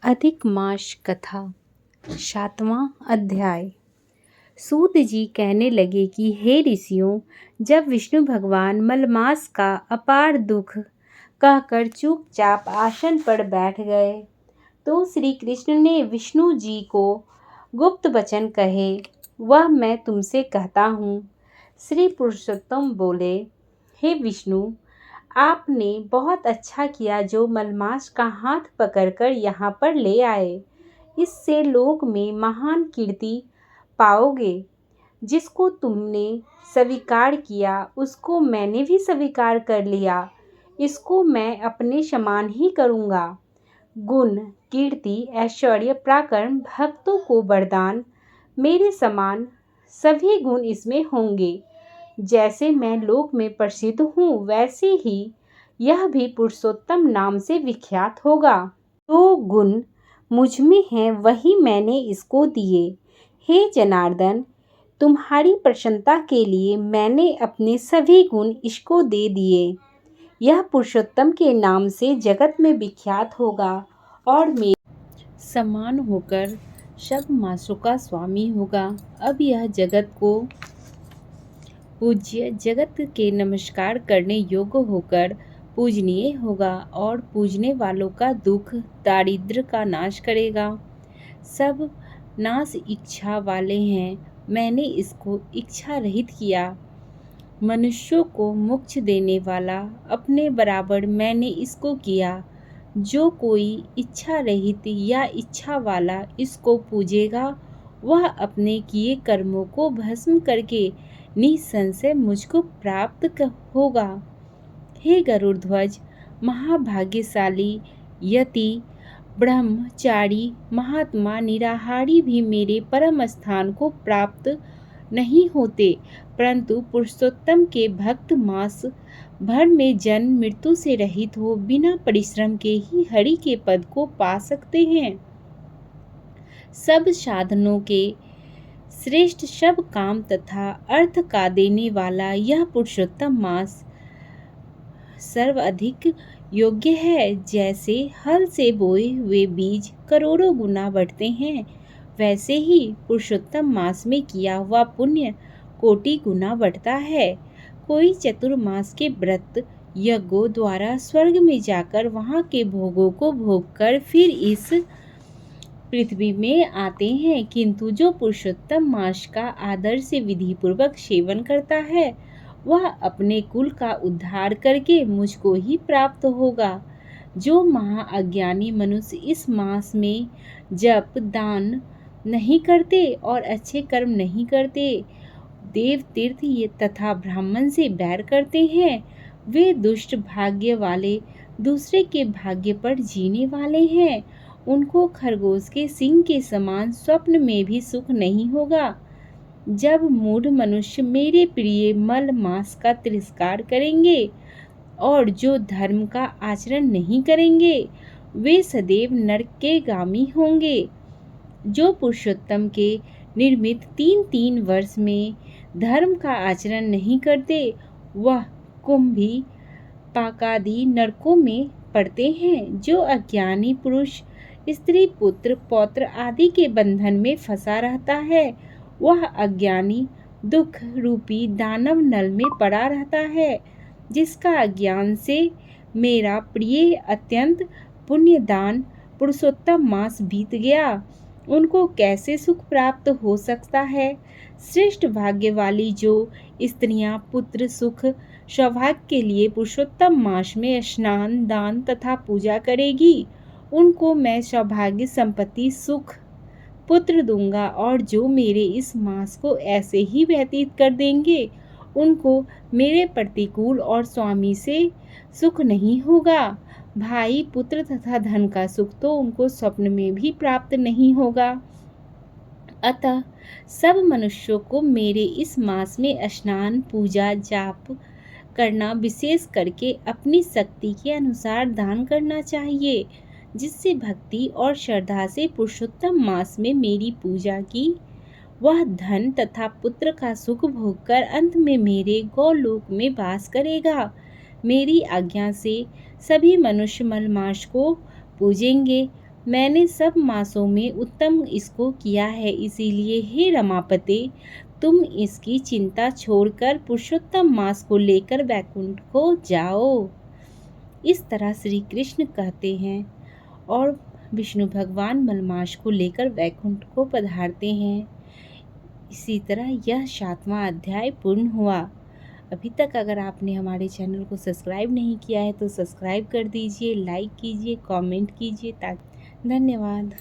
अधिक मास कथा 7वां अध्याय। सूत जी कहने लगे कि हे ऋषियों, जब विष्णु भगवान मलमास का अपार दुख कहकर चुपचाप आसन पर बैठ गए तो श्री कृष्ण ने विष्णु जी को गुप्त वचन कहे, वह मैं तुमसे कहता हूँ। श्री पुरुषोत्तम बोले, हे विष्णु, आपने बहुत अच्छा किया जो मलमास का हाथ पकड़कर यहाँ पर ले आए। इससे लोक में महान कीर्ति पाओगे। जिसको तुमने स्वीकार किया उसको मैंने भी स्वीकार कर लिया। इसको मैं अपने समान ही करूँगा। गुण, कीर्ति, ऐश्वर्य, पराक्रम, भक्तों को वरदान, मेरे समान सभी गुण इसमें होंगे। जैसे मैं लोक में प्रसिद्ध हूँ वैसे ही यह भी पुरुषोत्तम नाम से विख्यात होगा। जो गुण मुझ में हैं वही मैंने इसको दिए। हे जनार्दन, तुम्हारी प्रसन्नता के लिए मैंने अपने सभी गुण इसको दे दिए। यह पुरुषोत्तम के नाम से जगत में विख्यात होगा और मेरे समान होकर सब मासों का स्वामी होगा। अब यह जगत को पूज्य, जगत के नमस्कार करने योग्य होकर पूजनीय होगा और पूजने वालों का दुख दारिद्र्य का नाश करेगा। सब नाश इच्छा वाले हैं, मैंने इसको इच्छा रहित किया। मनुष्यों को मोक्ष देने वाला अपने बराबर मैंने इसको किया। जो कोई इच्छा रहित या इच्छा वाला इसको पूजेगा वह अपने किए कर्मों को भस्म करके निसंशय मुझको प्राप्त होगा। हे गरुड़ध्वज, महाभाग्यशाली यति, ब्रह्मचारी, महात्मा, निराहारी भी मेरे परम स्थान को प्राप्त नहीं होते, परंतु पुरुषोत्तम के भक्त मास भर में जन्म मृत्यु से रहित हो बिना परिश्रम के ही हरि के पद को पा सकते हैं। सब साधनों के श्रेष्ठ, सब काम तथा अर्थ का देने वाला यह पुरुषोत्तम मास सर्वाधिक योग्य है। जैसे हल से बोए हुए बीज करोड़ों गुना बढ़ते हैं, वैसे ही पुरुषोत्तम मास में किया हुआ पुण्य कोटि गुना बढ़ता है। कोई चतुर्मास के व्रत यज्ञों द्वारा स्वर्ग में जाकर वहां के भोगों को भोगकर फिर इस पृथ्वी में आते हैं, किंतु जो पुरुषोत्तम मास का आदर से विधि पूर्वक सेवन करता है वह अपने कुल का उद्धार करके मुझको ही प्राप्त होगा। जो महाअज्ञानी मनुष्य इस मास में जप, दान नहीं करते और अच्छे कर्म नहीं करते, देव तीर्थ तथा ब्राह्मण से बैर करते हैं, वे दुष्ट भाग्य वाले दूसरे के भाग्य पर जीने वाले हैं। उनको खरगोश के सिंह के समान स्वप्न में भी सुख नहीं होगा। जब मूढ़ मनुष्य मेरे प्रिय मल मास का तिरस्कार करेंगे और जो धर्म का आचरण नहीं करेंगे वे सदैव नरक के गामी होंगे। जो पुरुषोत्तम के निर्मित 3-3 वर्ष में धर्म का आचरण नहीं करते वह कुंभी, पाकादि नरकों में पड़ते हैं। जो अज्ञानी पुरुष स्त्री, पुत्र, पौत्र आदि के बंधन में फंसा रहता है वह अज्ञानी दुख रूपी दानव नल में पड़ा रहता है। जिसका अज्ञान से मेरा प्रिय अत्यंत पुण्यदान पुरुषोत्तम मास बीत गया, उनको कैसे सुख प्राप्त हो सकता है। श्रेष्ठ भाग्य वाली जो स्त्रियां पुत्र सुख सौभाग्य के लिए पुरुषोत्तम मास में स्नान, दान तथा पूजा करेगी उनको मैं सौभाग्य, संपत्ति, सुख, पुत्र दूंगा। और जो मेरे इस मास को ऐसे ही व्यतीत कर देंगे उनको मेरे प्रतिकूल और स्वामी से सुख नहीं होगा। भाई, पुत्र तथा धन का सुख तो उनको स्वप्न में भी प्राप्त नहीं होगा। अतः सब मनुष्यों को मेरे इस मास में स्नान, पूजा, जाप करना, विशेष करके अपनी शक्ति के अनुसार दान करना चाहिए, जिससे भक्ति और श्रद्धा से पुरुषोत्तम मास में मेरी पूजा की वह धन तथा पुत्र का सुख भोगकर अंत में मेरे गौलोक में वास करेगा। मेरी आज्ञा से सभी मनुष्य मलमास को पूजेंगे, मैंने सब मासों में उत्तम इसको किया है, इसीलिए हे रमापते, तुम इसकी चिंता छोड़कर पुरुषोत्तम मास को लेकर वैकुंठ को जाओ। इस तरह श्री कृष्ण कहते हैं और विष्णु भगवान मलमास को लेकर वैकुंठ को पधारते हैं। इसी तरह यह 7वां अध्याय पूर्ण हुआ। अभी तक अगर आपने हमारे चैनल को सब्सक्राइब नहीं किया है तो सब्सक्राइब कर दीजिए, लाइक कीजिए, कमेंट कीजिए। धन्यवाद।